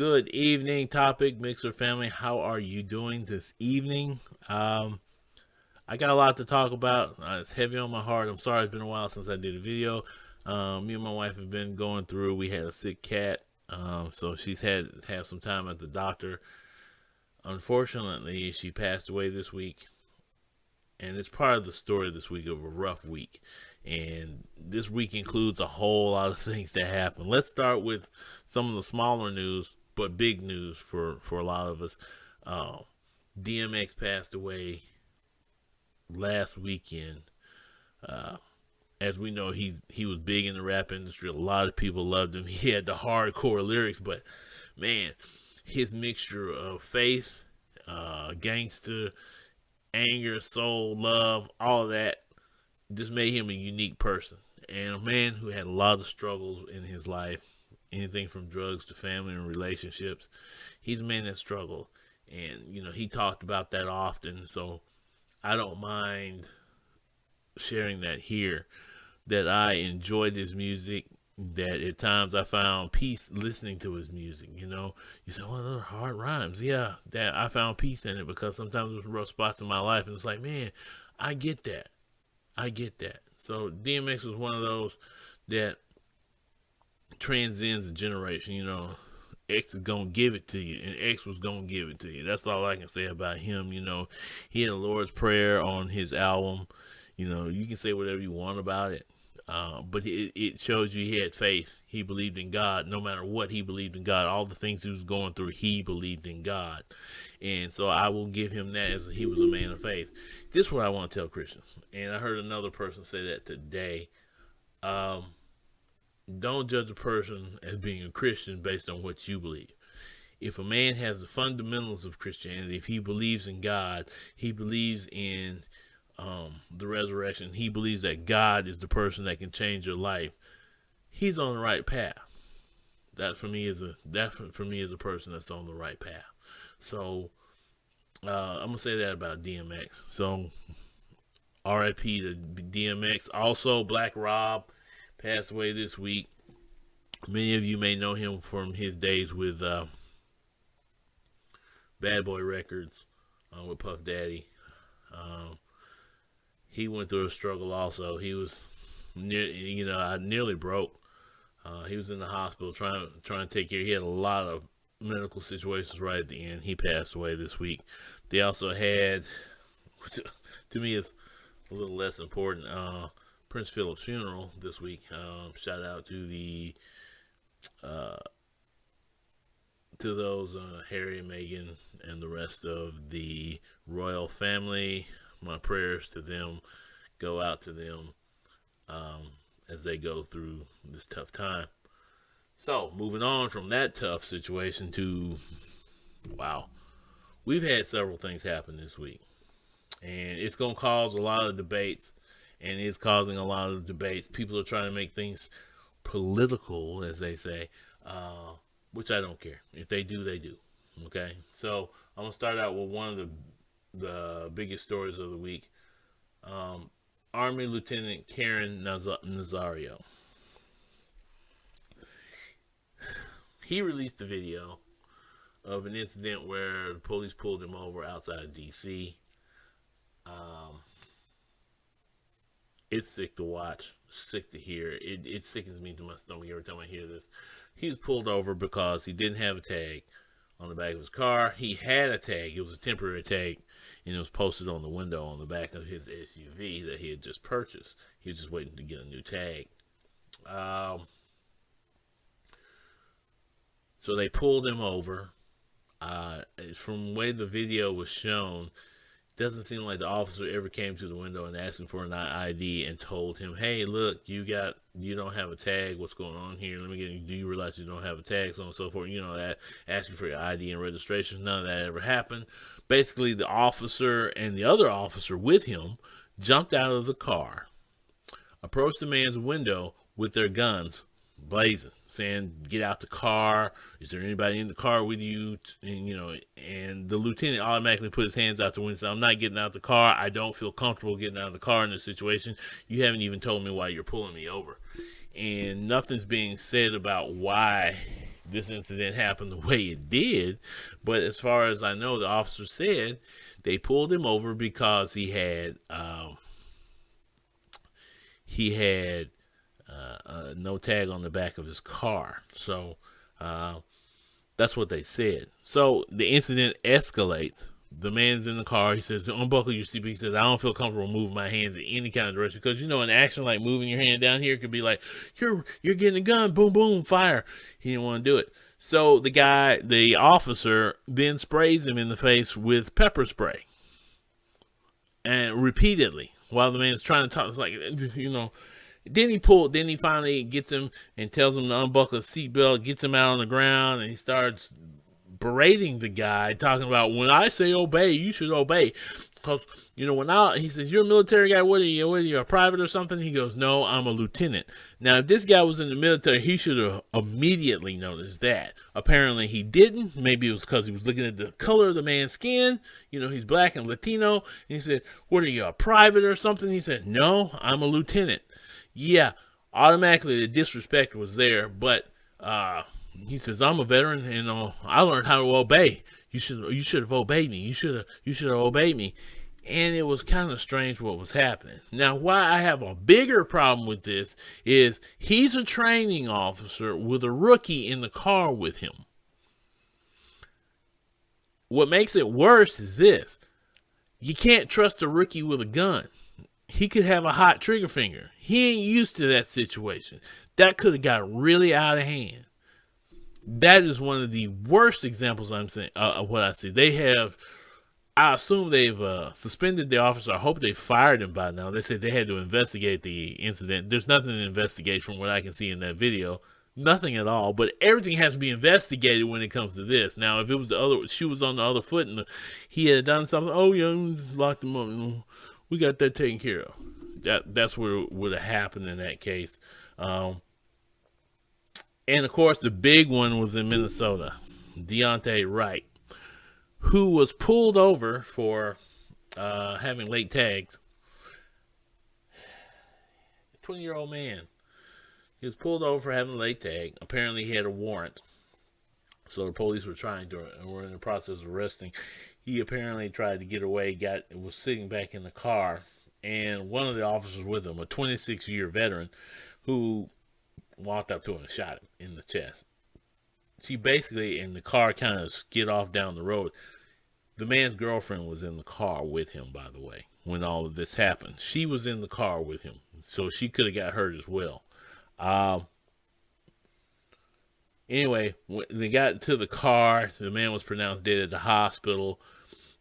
Good evening, topic mixer family. How are you doing this evening? I got a lot to talk about. It's heavy on my heart. I'm sorry it's been a while since I did a video. Me and my wife have been going through. We had a sick cat, so she's had to have some time at the doctor. Unfortunately, she passed away this week, and it's part of the story this week of a rough week. And this week includes a whole lot of things that happen. Let's start with some of the smaller news, but big news for a lot of us. Uh, DMX passed away last weekend. Uh, as we know, he was big in the rap industry. A lot of people loved him. He had the hardcore lyrics, but man, his mixture of faith, gangster, anger, soul, love, all of that just made him a unique person and a man who had a lot of struggles in his life, anything from drugs to family and relationships. He's a man that struggled, and he talked about that often. So I don't mind sharing that here. That I enjoyed his music. That at times I found peace listening to his music. You say, "Well, those are hard rhymes." Yeah, that I found peace in it because sometimes there's rough spots in my life, and it's like, man, I get that. I get that. So DMX was one of those that transcends a generation. X is gonna give it to you, and X was gonna give it to you. That's all I can say about him. He had a Lord's Prayer on his album. You can say whatever you want about it, but it shows you he had faith. He believed in God, no matter what. He believed in God. All the things he was going through, he believed in God, and so I will give him that as he was a man of faith. This is what I want to tell Christians, and I heard another person say that today. Um, don't judge a person as being a Christian based on what you believe. If a man has the fundamentals of Christianity, if he believes in God, he believes in the resurrection, he believes that God is the person that can change your life, he's on the right path. That for me is a person that's on the right path. So I'm gonna say that about DMX. So R.I.P. to DMX. Also, Black Rob passed away this week. Many of you may know him from his days with Bad Boy Records with Puff Daddy. Um, he went through a struggle also. He was nearly broke. He was in the hospital trying to take care. He had a lot of medical situations right at the end. He passed away this week. They also had, which to me is a little less important, Prince Philip's funeral this week. Shout out to the uh, to those Harry and Meghan and the rest of the royal family. My prayers to them go out to them as they go through this tough time. So, moving on from that tough situation to, wow, we've had several things happen this week. And it's going to cause a lot of debates, and it's causing a lot of debates. People are trying to make things political, as they say, which I don't care. If they do, they do. Okay? So, I'm going to start out with one of the biggest stories of the week. Army Lieutenant Karen Nazario. He released a video of an incident where the police pulled him over outside of D.C. It's sick to watch, sick to hear. It sickens me to my stomach every time I hear this. He was pulled over because he didn't have a tag on the back of his car. He had a tag. It was a temporary tag, and it was posted on the window on the back of his SUV that he had just purchased. He was just waiting to get a new tag. So they pulled him over. From the way the video was shown, it doesn't seem like the officer ever came to the window and asked him for an ID and told him, "Hey, look, you don't have a tag. What's going on here? Let me get you. Do you realize you don't have a tag?" So on and so forth. That asking for your ID and registration. None of that ever happened. Basically, the officer and the other officer with him jumped out of the car, approached the man's window with their guns blazing, saying, "Get out the car. Is there anybody in the car with you?" And the lieutenant automatically put his hands out the window and said, "I'm not getting out the car. I don't feel comfortable getting out of the car in this situation. You haven't even told me why you're pulling me over." And nothing's being said about why this incident happened the way it did. But as far as I know, the officer said they pulled him over because he had no tag on the back of his car. So that's what they said. So the incident escalates. The man's in the car. He says, unbuckle your seatbelt. He says, I don't feel comfortable moving my hands in any kind of direction. Because, an action like moving your hand down here could be like, you're getting a gun. Boom, boom, fire. He didn't want to do it. So the officer then sprays him in the face with pepper spray. And repeatedly, while the man's trying to talk. It's like, Then he finally gets him and tells him to unbuckle his seatbelt, gets him out on the ground, and he starts berating the guy, talking about, when I say obey, you should obey. Because, he says, you're a military guy, what are you, a private or something? He goes, no, I'm a lieutenant. Now, if this guy was in the military, he should have immediately noticed that. Apparently, he didn't. Maybe it was because he was looking at the color of the man's skin. He's black and Latino. And he said, what are you, a private or something? He said, no, I'm a lieutenant. Yeah, automatically the disrespect was there, but he says, I'm a veteran and I learned how to obey. You should have obeyed me. You should have obeyed me. And it was kind of strange what was happening. Now, why I have a bigger problem with this is he's a training officer with a rookie in the car with him. What makes it worse is this. You can't trust a rookie with a gun. He could have a hot trigger finger. He ain't used to that situation. That could have got really out of hand. That is one of the worst examples I'm saying of what I see. I assume they've suspended the officer. I hope they fired him by now. They said they had to investigate the incident. There's nothing to investigate from what I can see in that video. Nothing at all. But everything has to be investigated when it comes to this. Now, if it was she was on the other foot and he had done something, oh yeah, we just locked him up. We got that taken care of. That's what would have happened in that case. And of course, the big one was in Minnesota. Deontay Wright, who was pulled over for having late tags. 20-year-old man. He was pulled over for having a late tag. Apparently, he had a warrant. So the police were were in the process of arresting. He apparently tried to get away, was sitting back in the car, and one of the officers with him, a 26-year veteran, who walked up to him and shot him in the chest. She basically, in the car, kind of skid off down the road. The man's girlfriend was in the car with him, by the way, when all of this happened. She was in the car with him, so she could have got hurt as well. Anyway, when they got to the car, the man was pronounced dead at the hospital.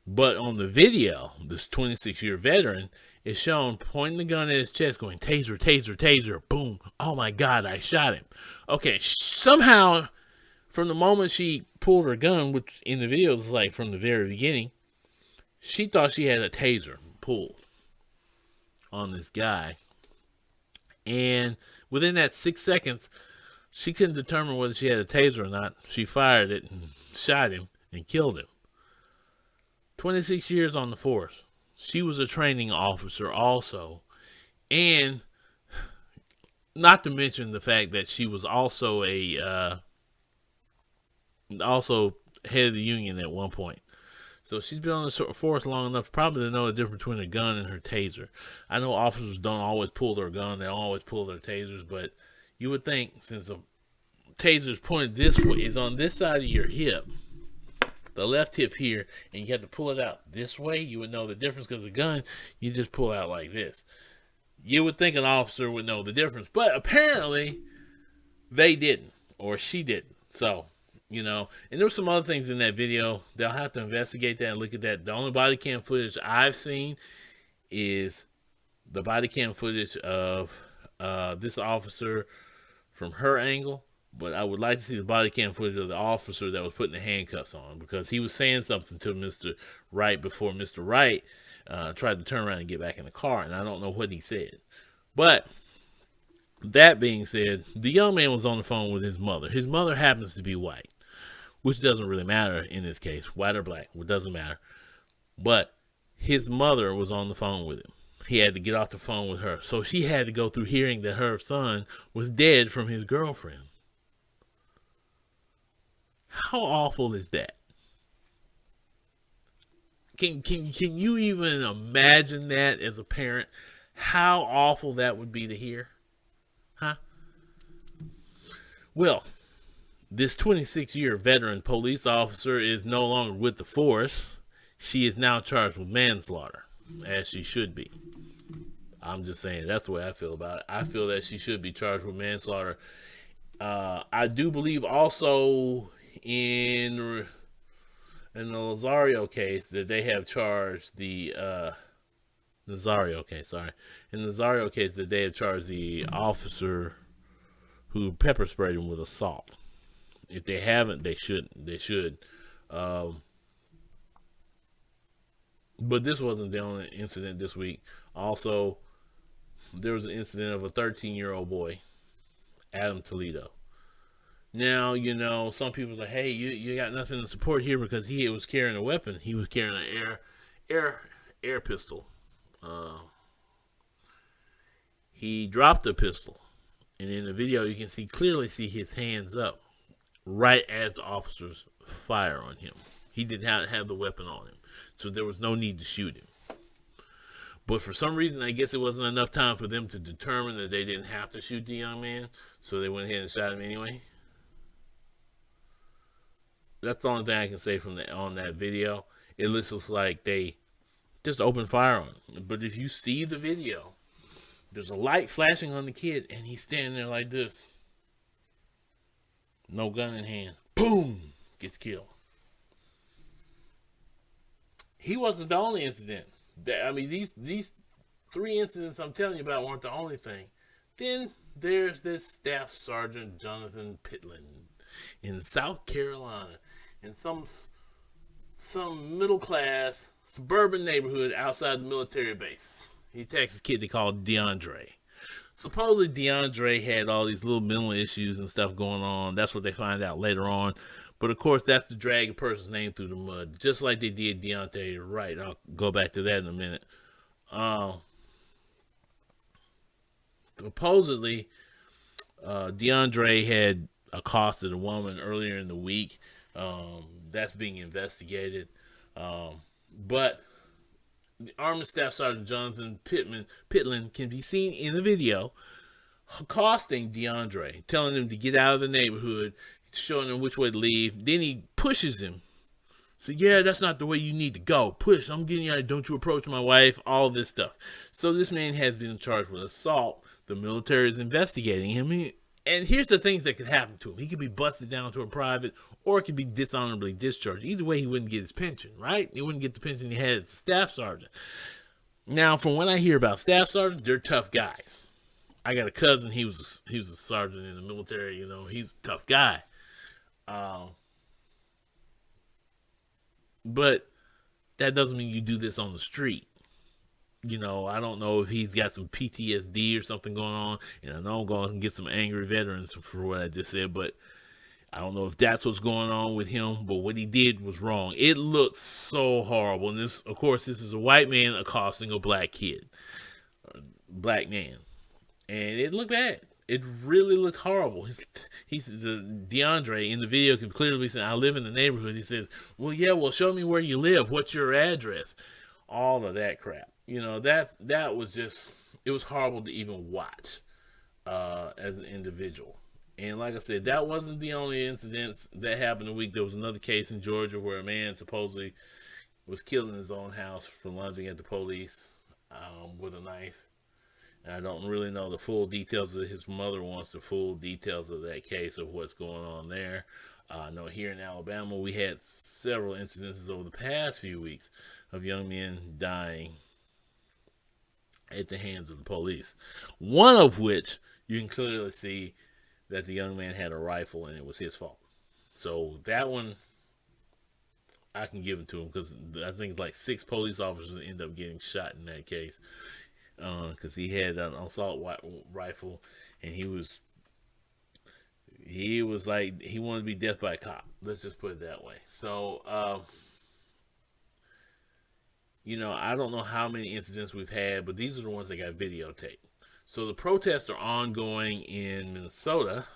But on the video, this 26-year veteran is shown pointing the gun at his chest, going, taser, taser, taser, boom. Oh my God, I shot him. Okay, somehow, from the moment she pulled her gun, which in the video is like from the very beginning, she thought she had a taser pulled on this guy. And within that 6 seconds, she couldn't determine whether she had a taser or not. She fired it and shot him and killed him. 26 years on the force. She was a training officer also. And not to mention the fact that she was also also head of the union at one point. So she's been on the force long enough probably to know the difference between a gun and her taser. I know officers don't always pull their gun. They don't always pull their tasers. But you would think, since the taser is pointed this way, is on this side of your hip, the left hip here, and you have to pull it out this way, you would know the difference, because a gun, you just pull out like this. You would think an officer would know the difference, but apparently they didn't, or she didn't. So, and there were some other things in that video. They'll have to investigate that and look at that. The only body cam footage I've seen is the body cam footage of this officer from her angle. But I would like to see the body cam footage of the officer that was putting the handcuffs on, because he was saying something to Mr. Wright before Mr. Wright tried to turn around and get back in the car, and I don't know what he said. But that being said, the young man was on the phone with his mother. His mother happens to be white, which doesn't really matter in this case, white or black, it doesn't matter. But his mother was on the phone with him. He had to get off the phone with her. So she had to go through hearing that her son was dead from his girlfriend. How awful is that? Can you even imagine that as a parent? How awful that would be to hear? Huh? Well, this 26-year veteran police officer is no longer with the force. She is now charged with manslaughter, as she should be. I'm just saying, that's the way I feel about it. I feel that she should be charged with manslaughter. I do believe also in the Nazario case that they have charged the Nazario case. Sorry, in the Nazario case that they have charged the officer who pepper sprayed him with assault. If they haven't, they shouldn't. They should. Um, but this wasn't the only incident this week. Also, there was an incident of a 13-year-old boy, Adam Toledo. Now, some people say, hey, you got nothing to support here because he was carrying a weapon. He was carrying an air pistol. Uh, he dropped the pistol. And in the video, you can clearly see his hands up right as the officers fire on him. He did not have the weapon on him. So there was no need to shoot him. But for some reason, I guess it wasn't enough time for them to determine that they didn't have to shoot the young man. So they went ahead and shot him anyway. That's the only thing I can say on that video. It looks like they just opened fire on him. But if you see the video, there's a light flashing on the kid, and he's standing there like this. No gun in hand. Boom! Gets killed. He wasn't the only incident. These 3 incidents I'm telling you about weren't the only thing. Then there's this Staff Sergeant Jonathan Pitlin in South Carolina, in some middle class suburban neighborhood outside the military base. He attacks a kid they call DeAndre. Supposedly DeAndre had all these little mental issues and stuff going on. That's what they find out later on. But of course, that's to drag a person's name through the mud, just like they did Deontay Wright. I'll go back to that in a minute. Supposedly, DeAndre had accosted a woman earlier in the week. That's being investigated. But the Army Staff Sergeant Jonathan Pitlin can be seen in the video accosting DeAndre, telling him to get out of the neighborhood, showing him which way to leave. Then he pushes him. So, yeah, that's not the way you need to go. Push. I'm getting out. Don't you approach my wife. All this stuff. So this man has been charged with assault. The military is investigating him. And here's the things that could happen to him. He could be busted down to a private, or it could be dishonorably discharged. Either way, he wouldn't get his pension, right? He wouldn't get the pension he had as a staff sergeant. Now, from what I hear about staff sergeants, they're tough guys. I got a cousin. He was a sergeant in the military. He's a tough guy. But that doesn't mean you do this on the street. I don't know if he's got some PTSD or something going on. And I know I'm going to get some angry veterans for what I just said, but I don't know if that's what's going on with him. But what he did was wrong. It looks so horrible. And this is a white man accosting a black kid, black man. And it looked bad. It really looked horrible. He's the DeAndre in the video can clearly be saying, I live in the neighborhood. He says, well, show me where you live. What's your address? All of that crap. That was just, it was horrible to even watch as an individual. And like I said, that wasn't the only incidents that happened a week. There was another case in Georgia where a man supposedly was killed in his own house for lunging at the police with a knife. And I don't really know the full details. His mother wants the full details of that case, of what's going on there. I know here in Alabama, we had several incidences over the past few weeks of young men dying at the hands of the police. One of which you can clearly see that the young man had a rifle and it was his fault. So that one, I can give it to him because I think like 6 police officers end up getting shot in that case because he had an assault rifle and he was like, he wanted to be death by cop. Let's just put it that way. So, I don't know how many incidents we've had, but these are the ones that got videotaped. So the protests are ongoing in Minnesota.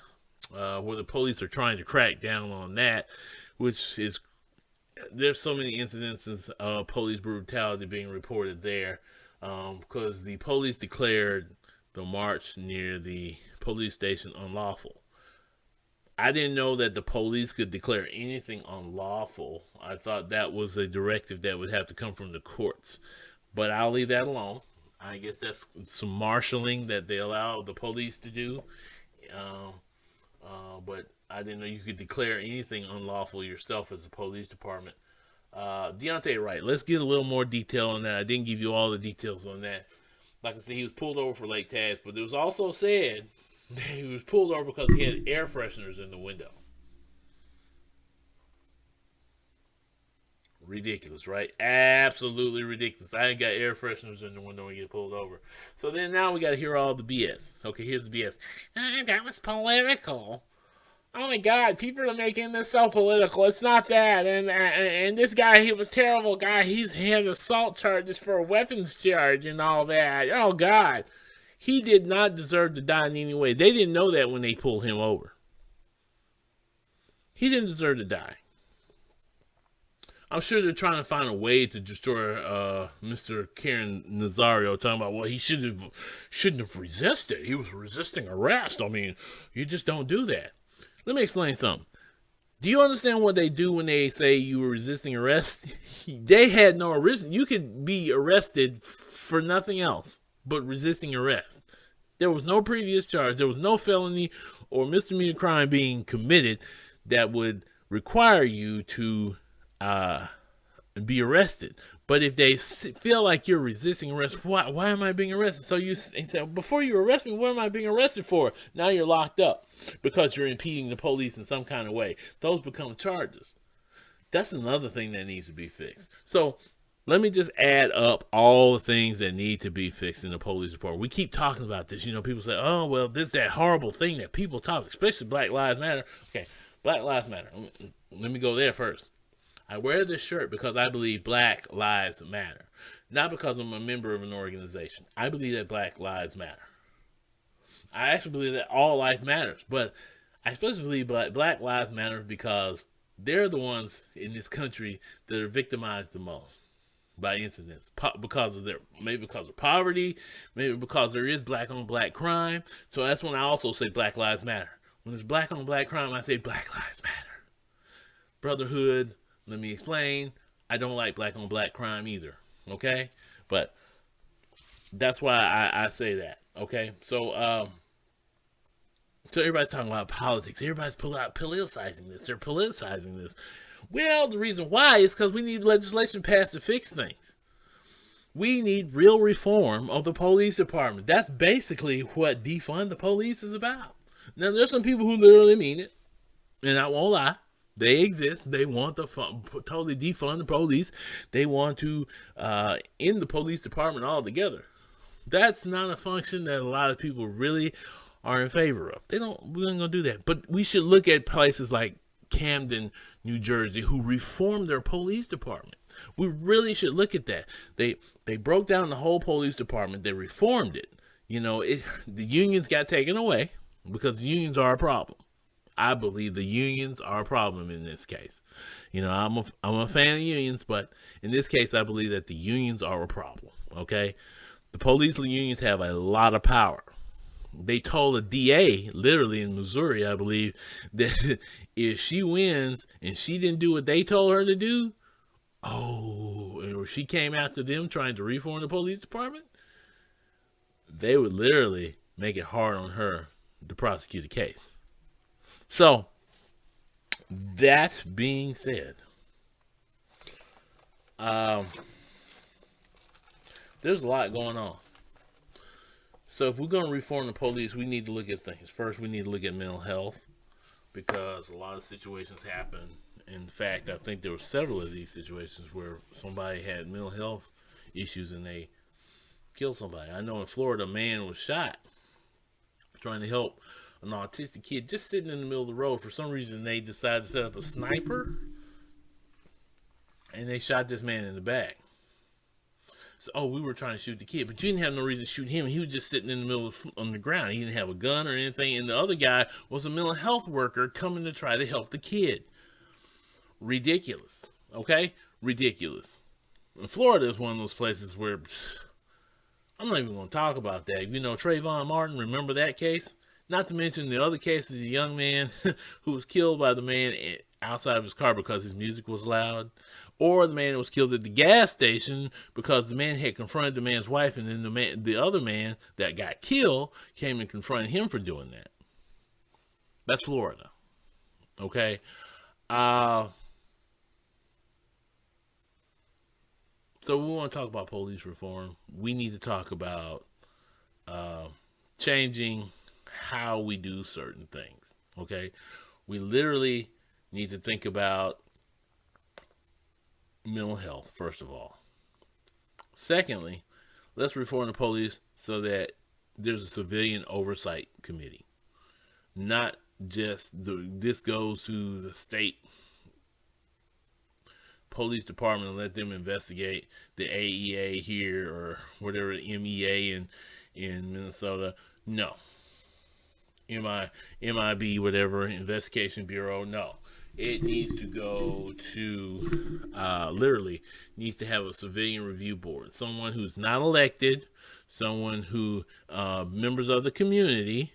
where the police are trying to crack down on that, which is there's so many incidences of police brutality being reported there, because the police declared the march near the police station unlawful. I didn't know that the police could declare anything unlawful. I thought that was a directive that would have to come from the courts. But I'll leave that alone. I guess that's some marshaling that they allow the police to do. Um, but I didn't know you could declare anything unlawful yourself as a police department. Deontay Wright, let's get a little more detail on that. I didn't give you all the details on that. Like I said, he was pulled over for late task, but it was also said that he was pulled over because he had air fresheners in the window. Ridiculous, right? Absolutely ridiculous. I ain't got air fresheners in the window when you get pulled over. So then now we got to hear all the BS. Okay, here's the BS. That was political. Oh my God, people are making this so political. It's not that. And this guy, he was a terrible guy. He had assault charges for a weapons charge and all that. Oh God. He did not deserve to die in any way. They didn't know that when they pulled him over. He didn't deserve to die. I'm sure they're trying to find a way to destroy Mr. Karen Nazario, talking about, well, he shouldn't have resisted. He was resisting arrest. I mean, you just don't do that. Let me explain something. Do you understand what they do when they say you were resisting arrest? They had no arrest. You could be arrested for nothing else but resisting arrest. There was no previous charge. There was no felony or misdemeanor crime being committed that would require you to be arrested. But if they feel like you're resisting arrest, why am I being arrested? So you say, before you arrest me, what am I being arrested for? Now you're locked up because you're impeding the police in some kind of way. Those become charges. That's another thing that needs to be fixed. So let me just add up all the things that need to be fixed in the police department. We keep talking about this. You know, people say, oh, well, this is that horrible thing that people talk, especially Black Lives Matter. Okay, Black Lives Matter. Let me go there first. I wear this shirt because I believe Black Lives Matter. Not because I'm a member of an organization. I believe that Black Lives Matter. I actually believe that all life matters. But I especially believe Black Lives Matter because they're the ones in this country that are victimized the most by incidents. Maybe because of poverty, maybe because there is black on black crime. So that's when I also say Black Lives Matter. When there's black on black crime, I say Black Lives Matter. Brotherhood. Let me explain. I don't like black on black crime either. Okay? But that's why I say that. Okay? So everybody's talking about politics. Everybody's politicizing this. They're politicizing this. Well, the reason why is because we need legislation passed to fix things. We need real reform of the police department. That's basically what defund the police is about. Now, there's some people who literally mean it. And I won't lie. They exist. They want to totally defund the police. They want to end the police department altogether. That's not a function that a lot of people really are in favor of. We're not going to do that. But we should look at places like Camden, New Jersey, who reformed their police department. We really should look at that. They broke down the whole police department. They reformed it. You know, the unions got taken away because the unions are a problem. I believe the unions are a problem in this case. You know, I'm a fan of unions, but in this case, I believe that the unions are a problem. Okay, the police unions have a lot of power. They told a DA, literally in Missouri, I believe, that if she wins and she didn't do what they told her to do, or she came after them trying to reform the police department, they would literally make it hard on her to prosecute a case. So, that being said, there's a lot going on. So if we're going to reform the police, we need to look at things. First, we need to look at mental health because a lot of situations happen. In fact, I think there were several of these situations where somebody had mental health issues and they killed somebody. I know in Florida, a man was shot trying to help an autistic kid just sitting in the middle of the road. For some reason, they decided to set up a sniper, and they shot this man in the back. So, oh, we were trying to shoot the kid, but you didn't have no reason to shoot him. He was just sitting in the middle on the ground. He didn't have a gun or anything. And the other guy was a mental health worker coming to try to help the kid. Ridiculous. Okay? Ridiculous. And Florida is one of those places where I'm not even going to talk about that. You know, Trayvon Martin, remember that case? Not to mention the other case of the young man who was killed by the man outside of his car because his music was loud. Or the man that was killed at the gas station because the man had confronted the man's wife, and then the other man that got killed came and confronted him for doing that. That's Florida. Okay? So we want to talk about police reform. We need to talk about changing how we do certain things. Okay, we literally need to think about mental health first of all. Secondly, let's reform the police so that there's a civilian oversight committee, not just this goes to the state police department and let them investigate the AEA here or whatever MEA in Minnesota. No. MIB, whatever, Investigation Bureau. No. It needs to go to, literally, needs to have a civilian review board. Someone who's not elected, someone who, members of the community,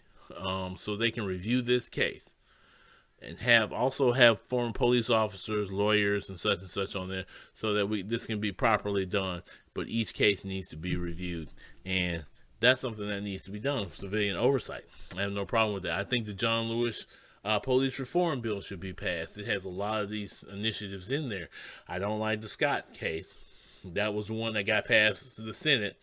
so they can review this case. And also have former police officers, lawyers, and such on there, so that this can be properly done. But each case needs to be reviewed, and that's something that needs to be done. Civilian oversight. I have no problem with that. I think the John Lewis police reform bill should be passed. It has a lot of these initiatives in there. I don't like the Scott case. That was the one that got passed to the Senate.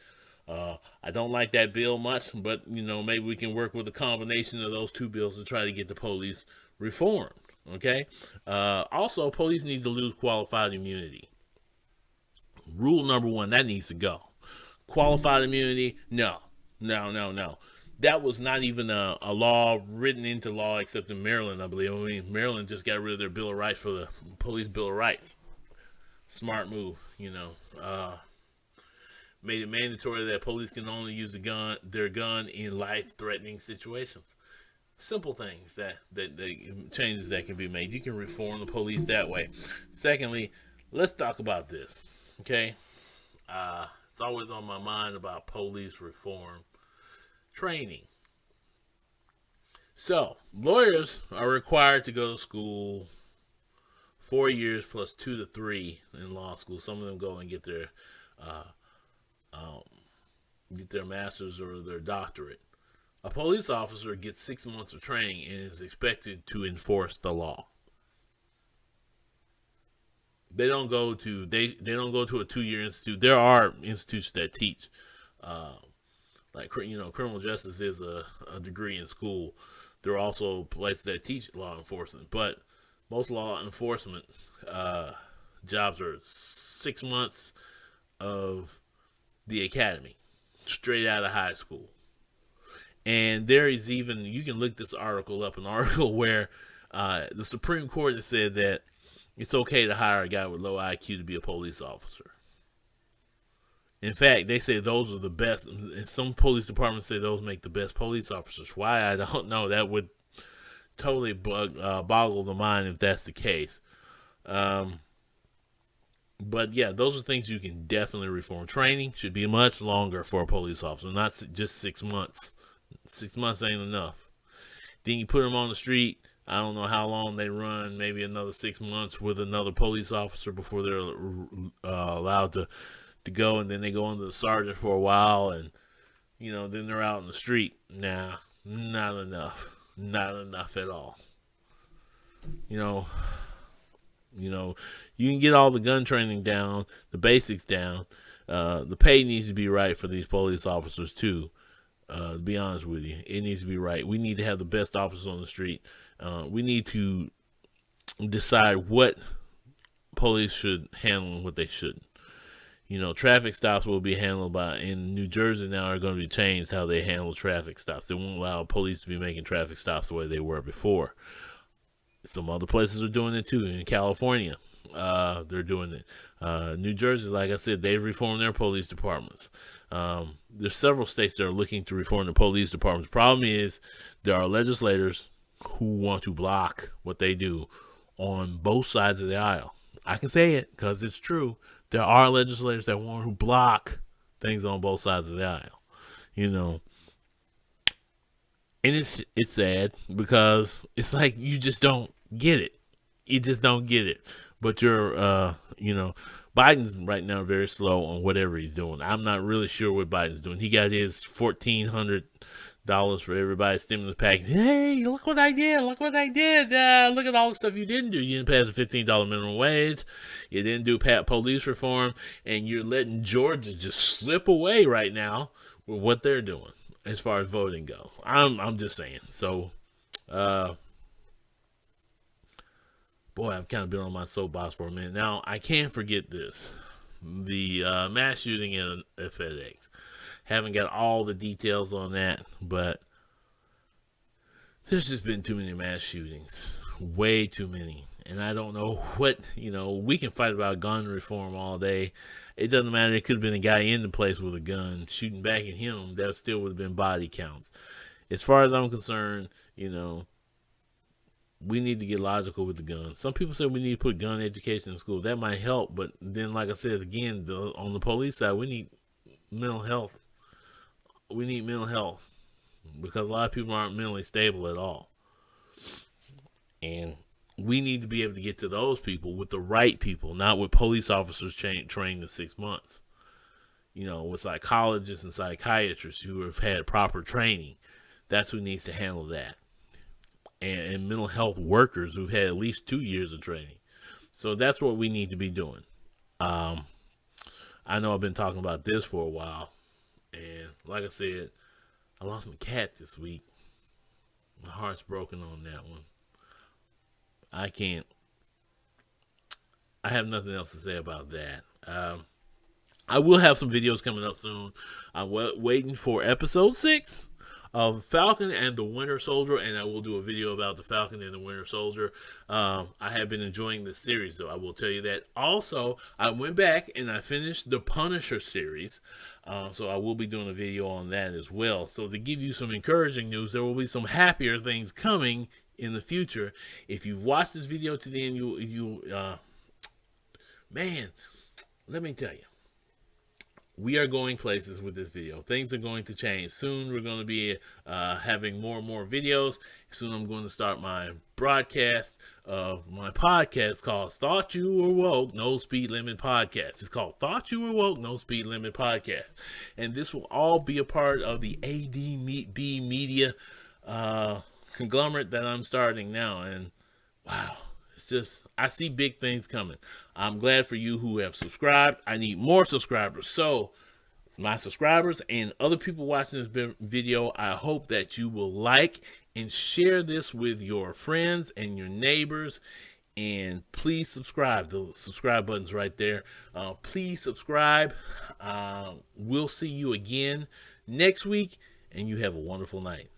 I don't like that bill much, but maybe we can work with a combination of those two bills to try to get the police reformed. Okay. Also, police need to lose qualified immunity. Rule number one, that needs to go. Qualified immunity, no. That was not even a law written into law except in Maryland, I believe. I mean, Maryland just got rid of their Bill of Rights for the police Bill of Rights. Smart move, made it mandatory that police can only use their gun in life-threatening situations. Simple things that changes that can be made. You can reform the police that way. Secondly, let's talk about this. Okay, it's always on my mind about police reform training. So lawyers are required to go to school 4 years plus 2 to 3 in law school. Some of them go and get their master's or their doctorate. A police officer gets 6 months of training and is expected to enforce the law. They don't go to a 2-year institute. There are institutes that teach, criminal justice is a degree in school. There are also places that teach law enforcement, but most law enforcement jobs are 6 months of the academy, straight out of high school. And there is even, you can look this article up, an article where the Supreme Court has said that it's okay to hire a guy with low IQ to be a police officer. In fact, they say those are the best, and some police departments say those make the best police officers. Why, I don't know. That would totally boggle the mind if that's the case. But yeah, those are things you can definitely reform. Training should be much longer for a police officer, not just 6 months. 6 months ain't enough. Then you put them on the street. I don't know how long they run, maybe another 6 months with another police officer before they're allowed to go, and then they go under the sergeant for a while, and then they're out in the street. Nah, not enough. Not enough at all. You can get all the gun training down, the basics down. The pay needs to be right for these police officers too. To be honest with you, it needs to be right. We need to have the best officers on the street. We need to decide what police should handle and what they shouldn't. Traffic stops will be handled in New Jersey now are going to be changed how they handle traffic stops. They won't allow police to be making traffic stops the way they were before. Some other places are doing it too. In California, they're doing it. New Jersey, like I said, they've reformed their police departments. There's several states that are looking to reform the police departments. The problem is there are legislators who want to block what they do on both sides of the aisle. I can say it because it's true. There are legislators that want to block things on both sides of the aisle. You know, and it's sad because it's like you just don't get it. You just don't get it. But Biden's right now very slow on whatever he's doing. I'm not really sure what Biden's doing. He got his $1,400 for everybody's stimulus package. Hey, look what I did! Look what I did! Look at all the stuff you didn't do. You didn't pass a $15 minimum wage. You didn't do police reform, and you're letting Georgia just slip away right now with what they're doing as far as voting goes. I'm just saying. So, boy, I've kind of been on my soapbox for a minute. Now, I can't forget this. The mass shooting at FedEx. Haven't got all the details on that, but there's just been too many mass shootings. Way too many. And I don't know what, we can fight about gun reform all day. It doesn't matter. It could have been a guy in the place with a gun shooting back at him. That still would have been body counts. As far as I'm concerned, we need to get logical with the gun. Some people say we need to put gun education in school. That might help, but then, like I said, again, on the police side, we need mental health. We need mental health because a lot of people aren't mentally stable at all. And we need to be able to get to those people with the right people, not with police officers trained in 6 months. With psychologists and psychiatrists who have had proper training. That's who needs to handle that. And mental health workers who've had at least 2 years of training. So that's what we need to be doing. I know I've been talking about this for a while. And like I said, I lost my cat this week. My heart's broken on that one. I have nothing else to say about that. I will have some videos coming up soon. I'm waiting for episode 6 of Falcon and the Winter Soldier, and I will do a video about the Falcon and the Winter Soldier. I have been enjoying this series, though. I will tell you that. Also, I went back and I finished the Punisher series, so I will be doing a video on that as well. So to give you some encouraging news, there will be some happier things coming in the future. If you've watched this video to the end, man, let me tell you. We are going places with this video. Things are going to change. Soon we're going to be having more and more videos. Soon I'm going to start my broadcast of my podcast called Thought You Were Woke, No Speed Limit Podcast. It's called Thought You Were Woke, No Speed Limit Podcast. And this will all be a part of the ADB Media conglomerate that I'm starting now. And wow. I see big things coming. I'm glad for you who have subscribed. I need more subscribers. So, my subscribers and other people watching this video, I hope that you will like and share this with your friends and your neighbors. And please subscribe. The subscribe button's right there. Please subscribe. We'll see you again next week. And you have a wonderful night.